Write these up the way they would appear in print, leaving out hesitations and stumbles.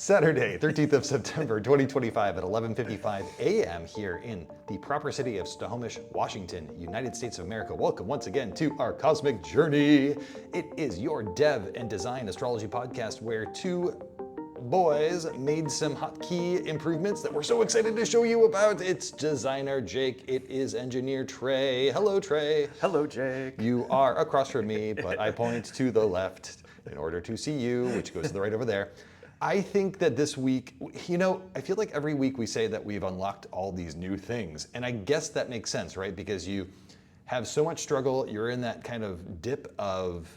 Saturday, 13th of September, 2025 at 11:55 a.m. here in the proper city of Snohomish, Washington, United States of America. Welcome once again to our cosmic journey. It is your dev and design astrology podcast where two boys made some hotkey improvements that we're so excited to show you about. It's designer Jake. It is engineer Trey. Hello, Trey. Hello, Jake. You are across from me, but I point to the left in order to see you, which goes to the right over there. I think that this week, I feel like every week we say that we've unlocked all these new things. And I guess that makes sense, right? Because you have so much struggle, you're in that kind of dip of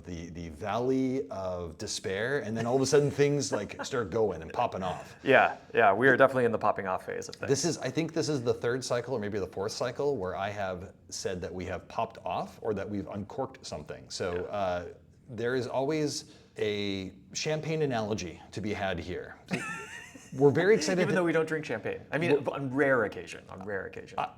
the valley of despair, and then all of a sudden things like start going and popping off. Yeah, we are definitely in the popping off phase of things. I think this is the third cycle or maybe the fourth cycle where I have said that we have popped off or that we've uncorked something. So there is always a champagne analogy to be had here. We're very excited. Even though we don't drink champagne. I mean, on rare occasion.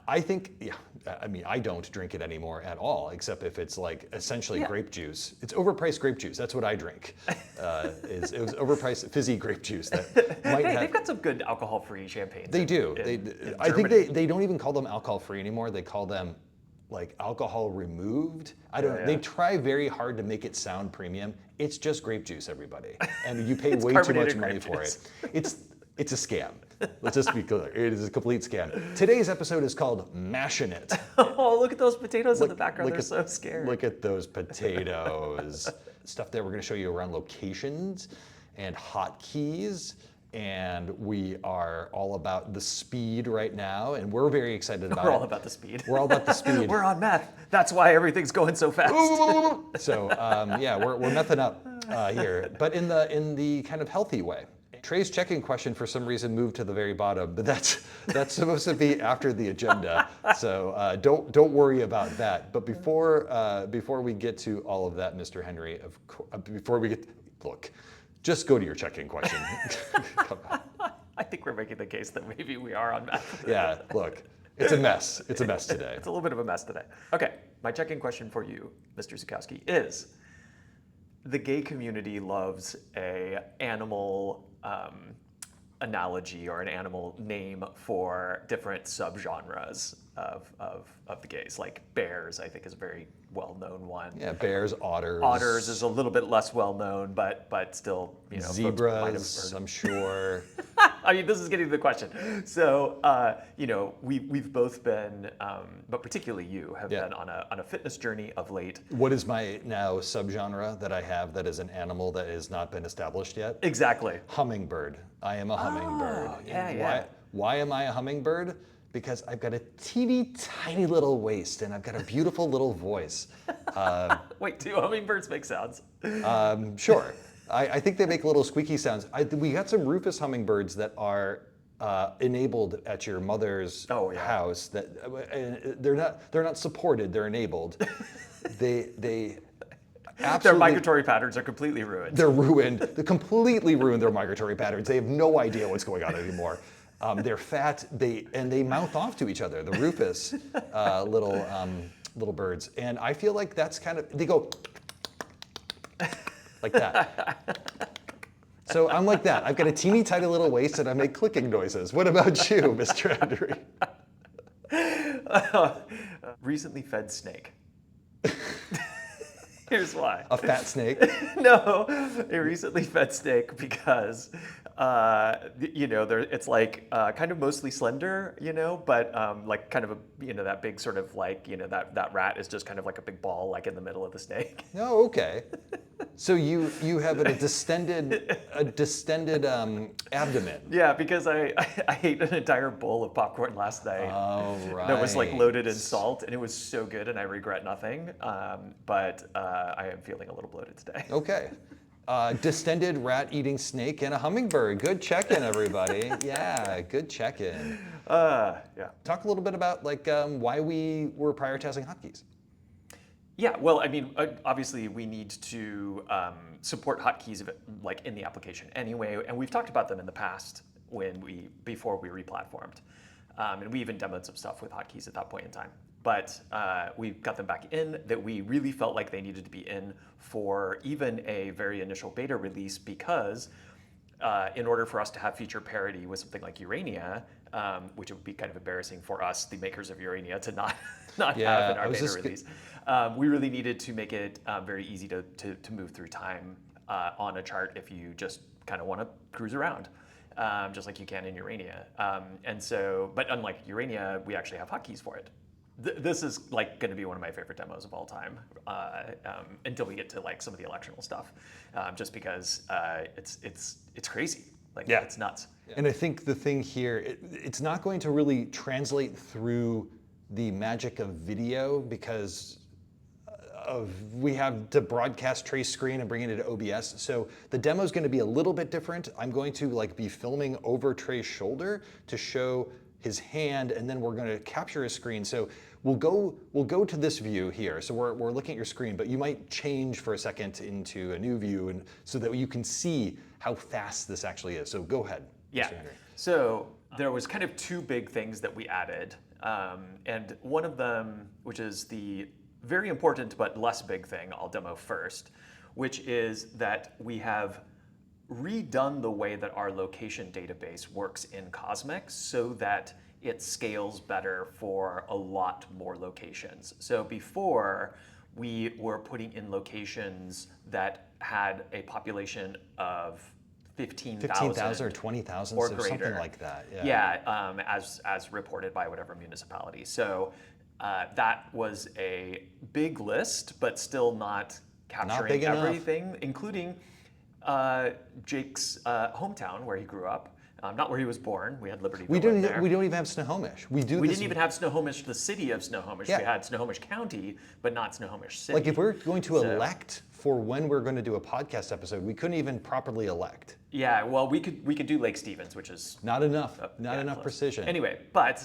I think, I don't drink it anymore at all, except if it's like essentially grape juice. It's overpriced grape juice. That's what I drink. It was overpriced fizzy grape juice that might have. They've got some good alcohol-free champagnes. They do. I think they don't even call them alcohol-free anymore. They call them like alcohol removed. They try very hard to make it sound premium. It's just grape juice, everybody. And you pay way too much money for it. It's a scam. Let's just be clear. It is a complete scam. Today's episode is called Mashin It. Oh, look at those potatoes in the background. They're so scary. Look at those potatoes. Stuff that we're going to show you around locations and hotkeys. And we are all about the speed right now, and we're very excited about it. We're all about the speed. We're all about the speed. We're on meth. That's why everything's going so fast. So we're mething up here, but in the kind of healthy way. Trey's checking question for some reason moved to the very bottom, but that's supposed to be after the agenda. So don't worry about that. But before we get to all of that, Mr. Henry, just go to your check-in question. Come on. I think we're making the case that maybe we are on meth. Yeah, look, it's a mess. It's a mess today. It's a little bit of a mess today. Okay, my check-in question for you, Mr. Zukowski, is the gay community loves a animal analogy or an animal name for different subgenres of the gays. Like bears, I think, is a very well-known one. Yeah, bears, otters. Otters is a little bit less well-known, but still, zebras, I'm sure. I mean, this is getting to the question. So, we've both been, but particularly you, have been on a fitness journey of late. What is my now subgenre that I have that is an animal that has not been established yet? Exactly. Hummingbird. I am a hummingbird. Oh, yeah. Why am I a hummingbird? Because I've got a teeny tiny little waist and I've got a beautiful little voice. Wait, do hummingbirds make sounds? Sure. I think they make little squeaky sounds. We got some rufous hummingbirds that are enabled at your mother's house. That they're not supported. They're enabled. They absolutely, their migratory patterns are completely ruined. They're ruined. They completely ruined their migratory patterns. They have no idea what's going on anymore. They're fat. They mouth off to each other. The rufous little birds, and I feel like that's kind of, they go like that. So I'm like that. I've got a teeny tiny little waist and I make clicking noises. What about you, Mr. Henry? Recently fed snake. Here's why. A fat snake? No, a recently fed snake because, it's like kind of mostly slender, but like kind of that big sort of like, that rat is just kind of like a big ball like in the middle of the snake. Oh, okay. So you have a distended abdomen. Yeah, because I ate an entire bowl of popcorn last night. Oh, right. That was like loaded in salt, and it was so good, and I regret nothing. But I am feeling a little bloated today. Okay. Distended rat-eating snake and a hummingbird. Good check-in, everybody. Yeah, good check-in. Yeah. Talk a little bit about like why we were prioritizing hotkeys. Yeah, well, I mean, obviously we need to support hotkeys like in the application anyway, and we've talked about them in the past before we replatformed, and we even demoed some stuff with hotkeys at that point in time. But we got them back in that we really felt like they needed to be in for even a very initial beta release because in order for us to have feature parity with something like Urania, which would be kind of embarrassing for us, the makers of Urania, to not have in our beta release, we really needed to make it very easy to move through time on a chart if you just kind of want to cruise around. Just like you can in Urania. And so, but unlike Urania, we actually have hotkeys for it. This is like going to be one of my favorite demos of all time until we get to like some of the electional stuff, just because it's crazy. Like, it's nuts. And I think the thing here, it's not going to really translate through the magic of video because we have to broadcast trace screen and bring it into OBS. So the demo is going to be a little bit different. I'm going to like be filming over Trey's shoulder to show his hand, and then we're going to capture his screen. So we'll go to this view here. So we're looking at your screen, but you might change for a second into a new view, and so that you can see how fast this actually is. So go ahead, Yeah. Mr. Henry. So there was kind of two big things that we added, and one of them, which is the very important but less big thing, I'll demo first, which is that we have redone the way that our location database works in Cosmic so that it scales better for a lot more locations. So before, we were putting in locations that had a population of 15,000 or 20,000 or so greater. something like that. As reported by whatever municipality. So that was a big list, but still not capturing big enough. everything, including Jake's hometown where he grew up, not where he was born. We had Libertyville We in there. don't even have Snohomish. We didn't even have Snohomish, the city of Snohomish. Yeah. We had Snohomish County, but not Snohomish City. Like if we're going to elect for when we're going to do a podcast episode, we couldn't even properly elect. Yeah, well, we could do Lake Stevens, which is Not enough. Not enough close. precision. Anyway, but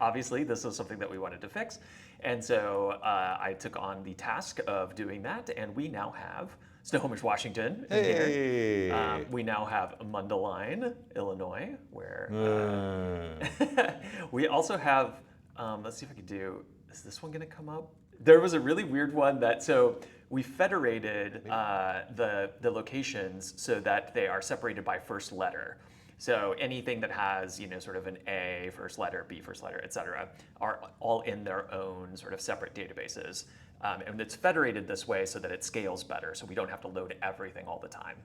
obviously this was something that we wanted to fix, and so I took on the task of doing that, and we now have Snohomish, Washington. In here. We now have Mundelein, Illinois, where we also have. Let's see if I can do. Is this one going to come up? There was a really weird one that we federated the locations so that they are separated by first letter. So anything that has, sort of an A first letter, B first letter, et cetera, are all in their own sort of separate databases. And it's federated this way so that it scales better, so we don't have to load everything all the time.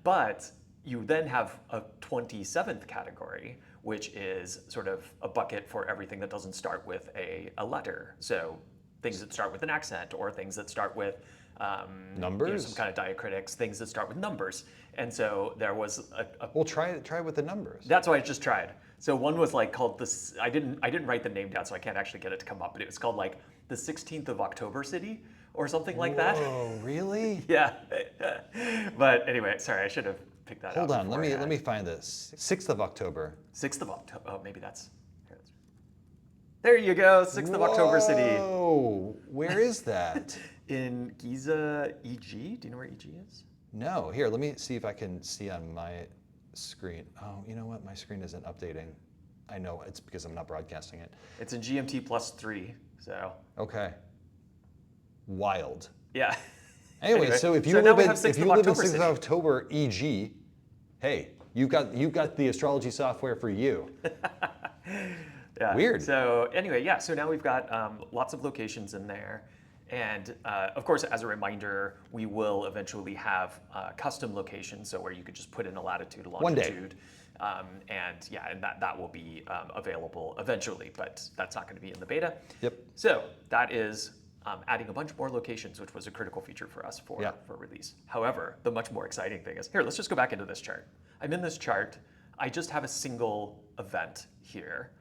But you then have a 27th category, which is sort of a bucket for everything that doesn't start with a letter. So things that start with an accent, or things that start with numbers, some kind of diacritics, things that start with numbers. And so there was a Well, try with the numbers. That's what I just tried. So one was like called this. I didn't write the name down, so I can't actually get it to come up. But it was called like the 16th of October City or something like that. Oh, really? Yeah. But anyway, sorry, I should have picked that. Hold out on, let me find this. 6th of October. 6th of October. Oh, maybe that's. There you go, 6th of October City. Oh, where is that? In Giza, EG. Do you know where EG is? No. Here, let me see if I can see on my screen. Oh, you know what? My screen isn't updating. I know it's because I'm not broadcasting it. It's in GMT +3. So. Okay. Wild. Yeah. Anyway, so if you live in 6th of October EG, hey, you've got the astrology software for you. Yeah. Weird. So anyway, yeah. So now we've got lots of locations in there, and of course, as a reminder, we will eventually have custom locations, so where you could just put in a latitude, a longitude, and that will be available eventually, but that's not going to be in the beta. Yep. So that is adding a bunch more locations, which was a critical feature for us for release. However, the much more exciting thing is, here, let's just go back into this chart. I'm in this chart. I just have a single event here,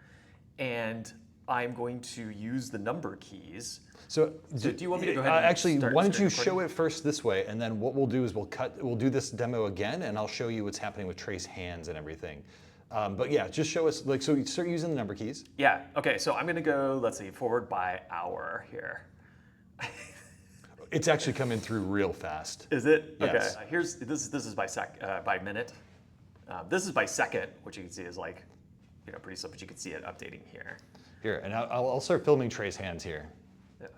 and I'm going to use the number keys. So do you want me to go ahead and actually, start why don't you recording? show it first this way, and then what we'll do is we'll do this demo again, and I'll show you what's happening with Trace hands and everything. But yeah, just show us, so you start using the number keys. Yeah, okay, so I'm gonna go, let's see, forward by hour here. It's actually coming through real fast. Is it? Yes. Okay, this is by minute. This is by second, which you can see is like, pretty slow, but you can see it updating here. Here, and I'll start filming Trace hands here. Yeah.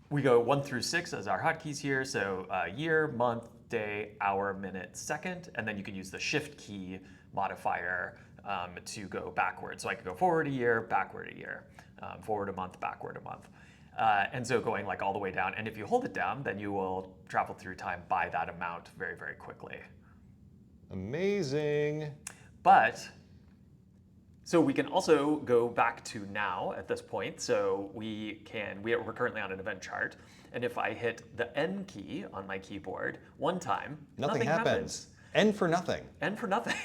We go 1 through 6 as our hotkeys here, so year, month, day, hour, minute, second, and then you can use the shift key modifier to go backwards. So I could go forward a year, backward a year, forward a month, backward a month. And so going like all the way down. And if you hold it down, then you will travel through time by that amount very, very quickly. Amazing. But, so we can also go back to now at this point. So we're currently on an event chart. And if I hit the N key on my keyboard one time, Nothing happens. N for nothing. N for nothing.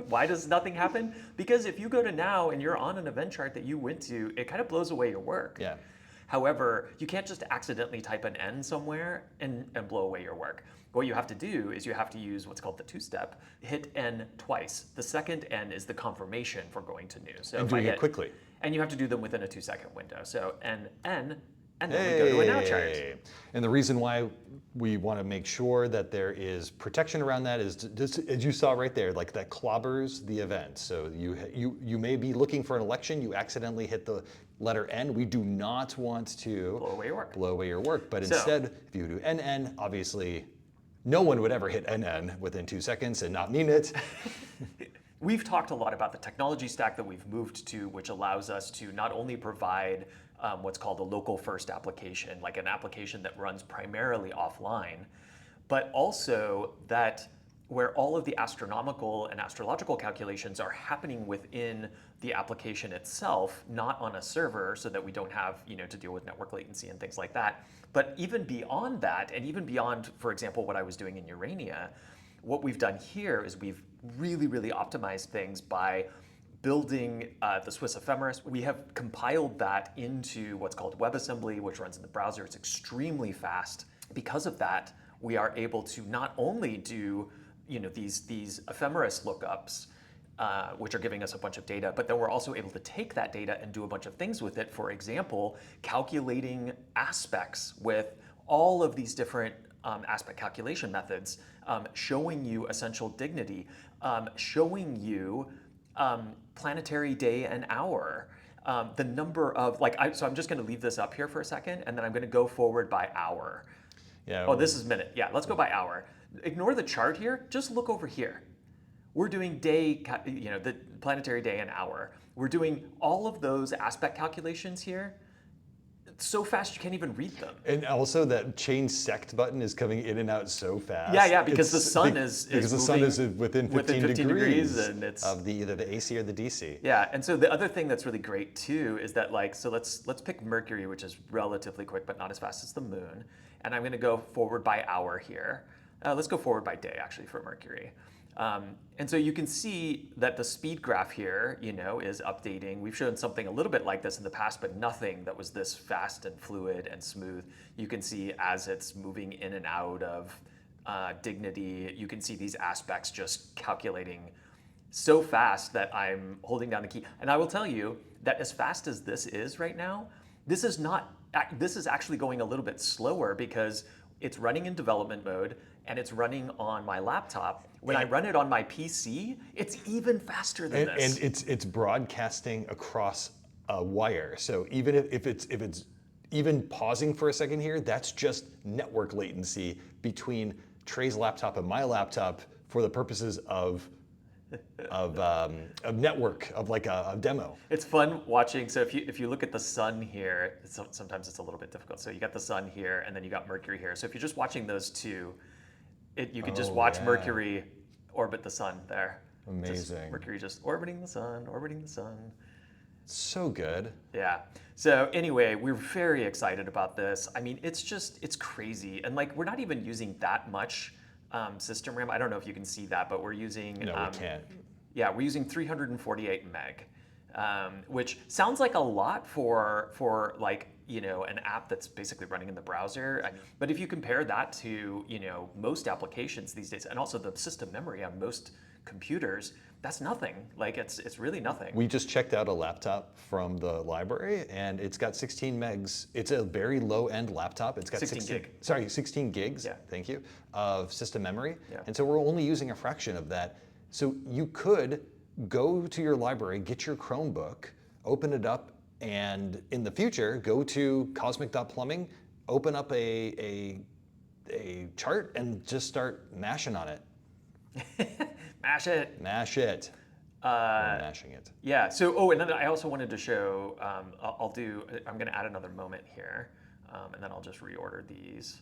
Why does nothing happen? Because if you go to now and you're on an event chart that you went to, it kind of blows away your work. Yeah. However, you can't just accidentally type an N somewhere and blow away your work. What you have to do is you have to use what's called the two-step. Hit N twice. The second N is the confirmation for going to new. So And doing it quickly. And you have to do them within a 2-second window. So N, and then we go to a now chart. And the reason why we want to make sure that there is protection around that is, just, as you saw right there, like that clobbers the event. So you may be looking for an election, you accidentally hit the letter N. We do not want to blow away your work. Blow away your work. But instead, if you do NN, obviously no one would ever hit NN within 2 seconds and not mean it. We've talked a lot about the technology stack that we've moved to, which allows us to not only provide what's called a local first application, like an application that runs primarily offline, but also that where all of the astronomical and astrological calculations are happening within the application itself, not on a server, so that we don't have to deal with network latency and things like that. But even beyond that, and even beyond, for example, what I was doing in Urania, what we've done here is we've really, really optimized things by building the Swiss ephemeris. We have compiled that into what's called WebAssembly, which runs in the browser. It's extremely fast. Because of that, we are able to not only do these ephemeris lookups, which are giving us a bunch of data, but then we're also able to take that data and do a bunch of things with it. For example, calculating aspects with all of these different aspect calculation methods, showing you essential dignity, showing you planetary day and hour, the number of, so I'm just going to leave this up here for a second, and then I'm going to go forward by hour. Yeah. Oh, this is minute. Yeah, let's go by hour. Ignore the chart here. Just look over here. We're doing day, the planetary day and hour. We're doing all of those aspect calculations here so fast you can't even read them. And also that change sect button is coming in and out so fast. Yeah, because the sun is within 15 degrees and it's of either the AC or the DC. Yeah, and so the other thing that's really great too is that so let's pick Mercury, which is relatively quick but not as fast as the moon. And I'm going to go forward by hour here. Let's go forward by day actually for Mercury. And so you can see that the speed graph here, is updating. We've shown something a little bit like this in the past, but nothing that was this fast and fluid and smooth. You can see as it's moving in and out of dignity, you can see these aspects just calculating so fast that I'm holding down the key. And I will tell you that as fast as this is right now, this is actually going a little bit slower because it's running in development mode and it's running on my laptop. When I run it on my PC, it's even faster than this. And it's broadcasting across a wire. So even if it's even pausing for a second here, that's just network latency between Trey's laptop and my laptop for the purposes of network, of like a demo. It's fun watching. So if you look at the sun here, sometimes it's a little bit difficult. So you got the sun here, and then you got Mercury here. So if you're just watching those two, you can just watch Mercury orbit the sun there. Amazing. Mercury just orbiting the sun, orbiting the sun. So good. Yeah. So anyway, we're very excited about this. I mean, it's crazy. And we're not even using that much system RAM. I don't know if you can see that, but we're using... No, we can't. Yeah, we're using 348 meg, which sounds like a lot for an app that's basically running in the browser. But if you compare that to, most applications these days, and also the system memory on most computers, that's nothing. It's really nothing. We just checked out a laptop from the library, and it's got 16 megs. It's a very low-end laptop. It's got 16 gigs, yeah. Thank you, of system memory. Yeah. And so we're only using a fraction of that. So you could go to your library, get your Chromebook, open it up, and in the future, go to cosmic.plumbing, open up a a chart and just start mashing on it. Mash it. Mash it. We're mashing it. Yeah. So, and then I also wanted to show. I'm going to add another moment here, and then I'll just reorder these.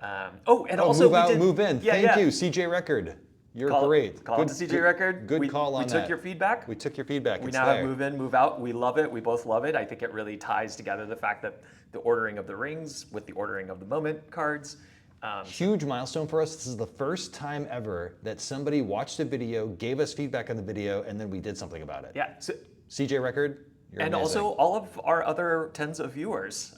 And also move out, move in. Yeah, Thank you, CJ Record. You're great. Call it to CJ Record. Good call on that. We took your feedback. We took your feedback. We It's now there. have move in, move out. We love it. We both love it. I think it really ties together the fact that the ordering of the rings with the ordering of the moment cards. Huge milestone for us. This is the first time ever that somebody watched a video, gave us feedback on the video, and then we did something about it. Yeah. So, CJ Record, you're and amazing. also all of our other tens of viewers.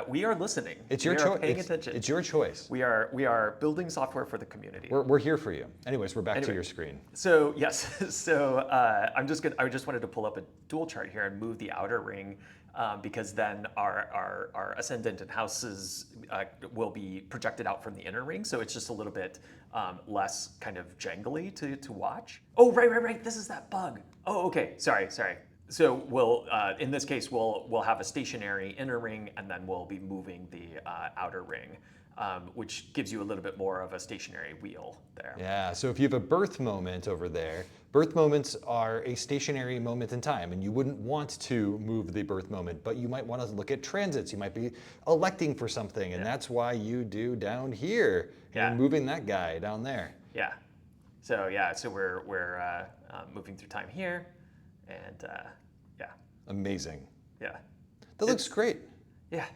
We are listening. It's your we are choice. paying attention. It's your choice. We are building software for the community. We're here for you. Anyways, we're back to your screen. So yes, so I just wanted to pull up a dual chart here and move the outer ring because then our ascendant and houses will be projected out from the inner ring. So it's just a little bit less kind of jangly to watch. Oh, right. This is that bug. Oh, okay. Sorry. So we'll, in this case, we'll have a stationary inner ring, and then we'll be moving the outer ring, which gives you a little bit more of a stationary wheel there. Yeah, so if you have a birth moment over there, birth moments are a stationary moment in time, and you wouldn't want to move the birth moment, but you might want to look at transits. You might be electing for something, and that's why you do down here. Yeah. You're moving that guy down there. Yeah. So we're moving through time here. And Amazing. Yeah, That looks great. yeah.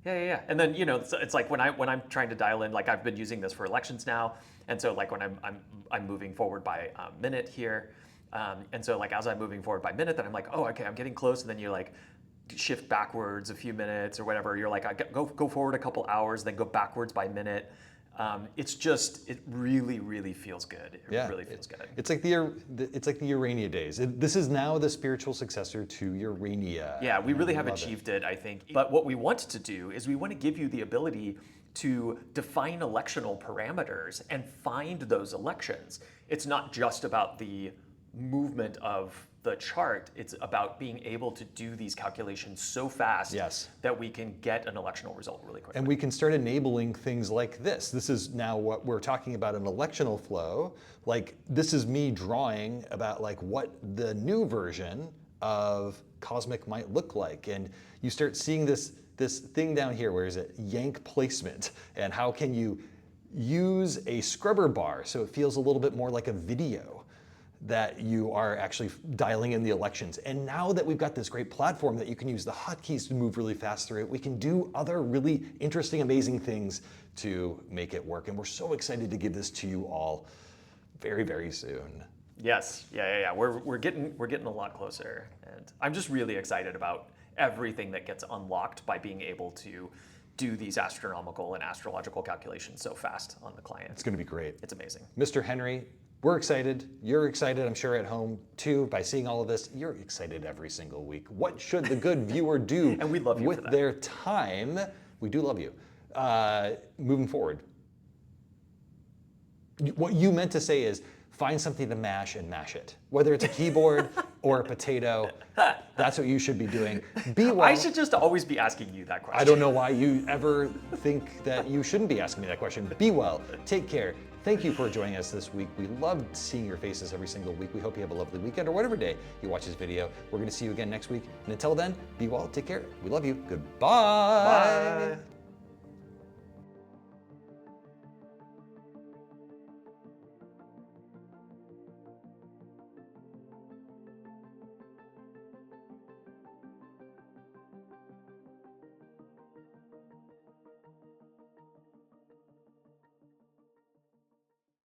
And then it's like when I'm trying to dial in, like I've been using this for elections now, and so like when I'm moving forward by minute here, and so like as I'm moving forward by minute, then I'm like, oh, okay, I'm getting close, and then you like shift backwards a few minutes or whatever. You're like, go forward a couple hours, then go backwards by minute. It really feels good. It really feels good. It's like the Urania days. This is now the spiritual successor to Urania. Yeah, we really have achieved it, I think. But what we want to do is we want to give you the ability to define electional parameters and find those elections. It's not just about the movement of the chart, it's about being able to do these calculations so fast that we can get an electional result really quickly. And we can start enabling things like this. This is now what we're talking about, an electional flow. Like this is me drawing about like what the new version of Cosmic might look like. And you start seeing this thing down here, where is it? Yank placement. And how can you use a scrubber bar so it feels a little bit more like a video that you are actually dialing in the elections. And now that we've got this great platform that you can use the hotkeys to move really fast through it, we can do other really interesting, amazing things to make it work. And we're so excited to give this to you all very soon. Yes, yeah. We're getting a lot closer, and I'm just really excited about everything that gets unlocked by being able to do these astronomical and astrological calculations so fast on the client. It's going to be great. It's amazing. Mr. Henry, we're excited. You're excited, I'm sure, at home too, by seeing all of this. You're excited every single week. What should the good viewer do and we love you with their time? We do love you. Moving forward. What you meant to say is find something to mash and mash it. Whether it's a keyboard or a potato, that's what you should be doing. Be well. I should just always be asking you that question. I don't know why you ever think that you shouldn't be asking me that question. Be well. Take care. Thank you for joining us this week. We loved seeing your faces every single week. We hope you have a lovely weekend or whatever day you watch this video. We're going to see you again next week. And until then, be well, take care. We love you. Goodbye. Bye.